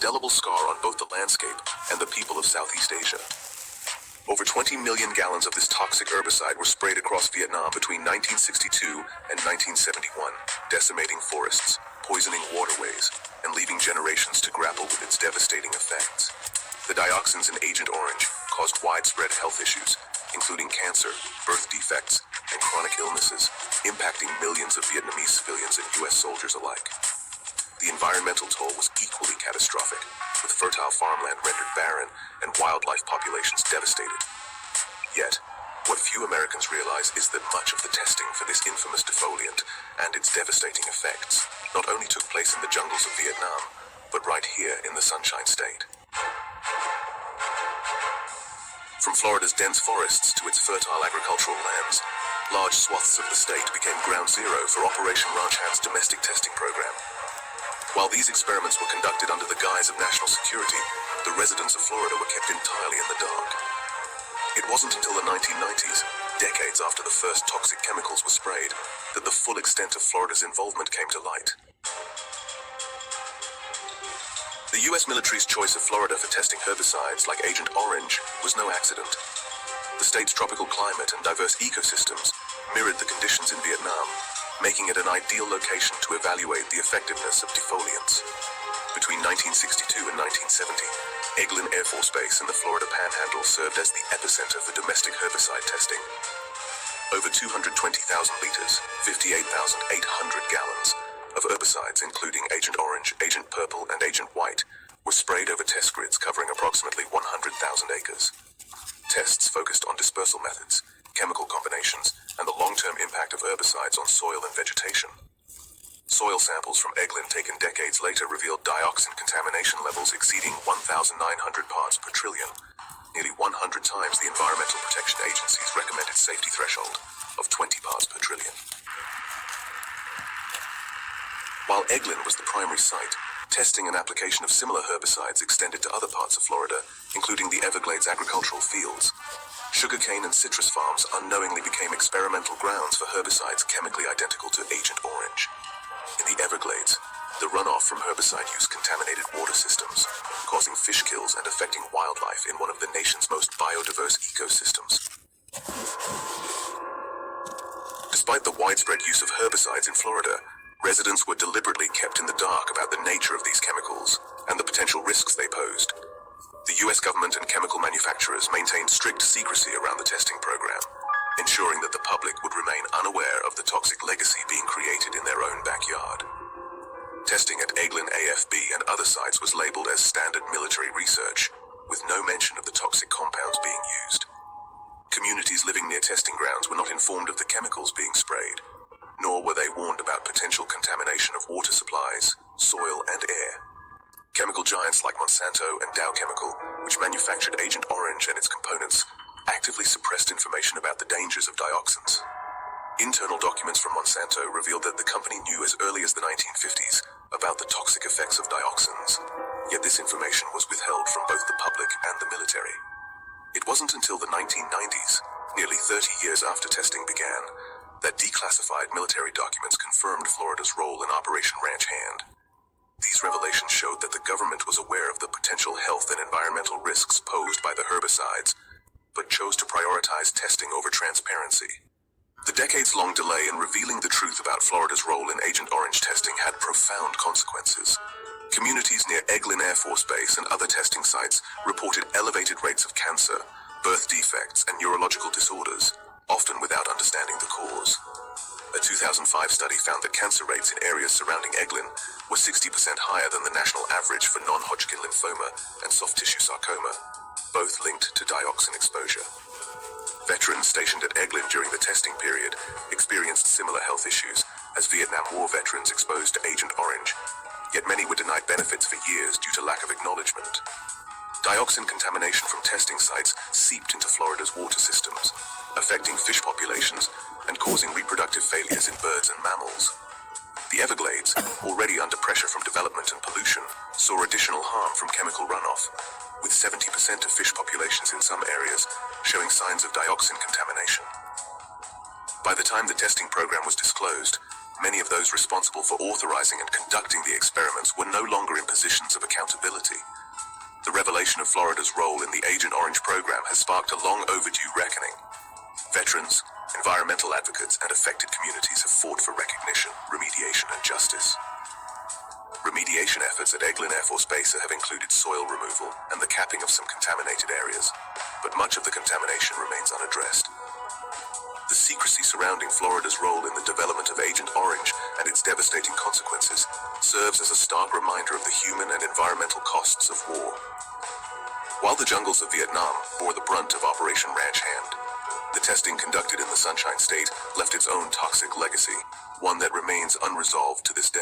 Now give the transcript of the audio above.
indelible scar on both the landscape and the people of Southeast Asia. Over 20 million gallons of this toxic herbicide were sprayed across Vietnam between 1962 and 1971, decimating forests, poisoning waterways, and leaving generations to grapple with its devastating effects. The dioxins in Agent Orange caused widespread health issues, including cancer, birth defects, and chronic illnesses, impacting millions of Vietnamese civilians and U.S. soldiers alike. The environmental toll was equally catastrophic, with fertile farmland rendered barren and wildlife populations devastated. Yet, what few Americans realize is that much of the testing for this infamous defoliant and its devastating effects not only took place in the jungles of Vietnam, but right here in the Sunshine State. From Florida's dense forests to its fertile agricultural lands, large swaths of the state became ground zero for Operation Ranch Hand's domestic testing program. While these experiments were conducted under the guise of national security, the residents of Florida were kept entirely in the dark. It wasn't until the 1990s, decades after the first toxic chemicals were sprayed, that the full extent of Florida's involvement came to light. The U.S. military's choice of Florida for testing herbicides like Agent Orange was no accident. The state's tropical climate and diverse ecosystems mirrored the conditions in Vietnam, making it an ideal location to evaluate the effectiveness of defoliants. Between 1962 and 1970, Eglin Air Force Base in the Florida Panhandle served as the epicenter for domestic herbicide testing. Over 220,000 liters, 58,800 gallons, of herbicides including Agent Orange, Agent Purple, and Agent White were sprayed over test grids covering approximately 100,000 acres. Tests focused on dispersal methods, chemical combinations, and the long-term impact of herbicides on soil and vegetation. Soil samples from Eglin taken decades later revealed dioxin contamination levels exceeding 1,900 parts per trillion, nearly 100 times the Environmental Protection Agency's recommended safety threshold of 20 parts per trillion. While Eglin was the primary site, testing and application of similar herbicides extended to other parts of Florida, including the Everglades agricultural fields. Sugarcane and citrus farms unknowingly became experimental grounds for herbicides chemically identical to Agent Orange. In the Everglades, the runoff from herbicide use contaminated water systems, causing fish kills and affecting wildlife in one of the nation's most biodiverse ecosystems. Despite the widespread use of herbicides in Florida, residents were deliberately kept in the dark about the nature of these chemicals and the potential risks they posed. The U.S. government and chemical manufacturers maintained strict secrecy around the testing program, ensuring that the public would remain unaware of the toxic legacy being created in their own backyard. Testing at Eglin AFB and other sites was labeled as standard military research, with no mention of the toxic compounds being used. Communities living near testing grounds were not informed of the chemicals being sprayed, nor were they warned about potential contamination of water supplies, soil, and air. Chemical giants like Monsanto and Dow Chemical, which manufactured Agent Orange and its components, actively suppressed information about the dangers of dioxins. Internal documents from Monsanto revealed that the company knew as early as the 1950s about the toxic effects of dioxins, yet this information was withheld from both the public and the military. It wasn't until the 1990s, nearly 30 years after testing began, that declassified military documents confirmed Florida's role in Operation Ranch Hand. These revelations showed that the government was aware of the potential health and environmental risks posed by the herbicides, but chose to prioritize testing over transparency. The decades-long delay in revealing the truth about Florida's role in Agent Orange testing had profound consequences. Communities near Eglin Air Force Base and other testing sites reported elevated rates of cancer, birth defects, and neurological disorders, often without understanding the cause. A 2005 study found that cancer rates in areas surrounding Eglin were 60% higher than the national average for non-Hodgkin lymphoma and soft tissue sarcoma, both linked to dioxin exposure. Veterans stationed at Eglin during the testing period experienced similar health issues as Vietnam War veterans exposed to Agent Orange, yet many were denied benefits for years due to lack of acknowledgement. Dioxin contamination from testing sites seeped into Florida's water systems, affecting fish populations and causing reproductive failures in birds and mammals. The Everglades, already under pressure from development and pollution, saw additional harm from chemical runoff, with 70% of fish populations in some areas showing signs of dioxin contamination. By the time the testing program was disclosed, many of those responsible for authorizing and conducting the experiments were no longer in positions of accountability. accountability. The revelation of Florida's role in the Agent Orange program has sparked a long overdue reckoning. Veterans, environmental advocates, and affected communities have fought for recognition, remediation, and justice. Remediation efforts at Eglin Air Force Base have included soil removal and the capping of some contaminated areas, but much of the contamination remains unaddressed. The secrecy surrounding Florida's role in the development of Agent Orange and its devastating consequences serves as a stark reminder of the human and environmental costs of war. While the jungles of Vietnam bore the brunt of Operation Ranch Hand, the testing conducted in the Sunshine State left its own toxic legacy, one that remains unresolved to this day.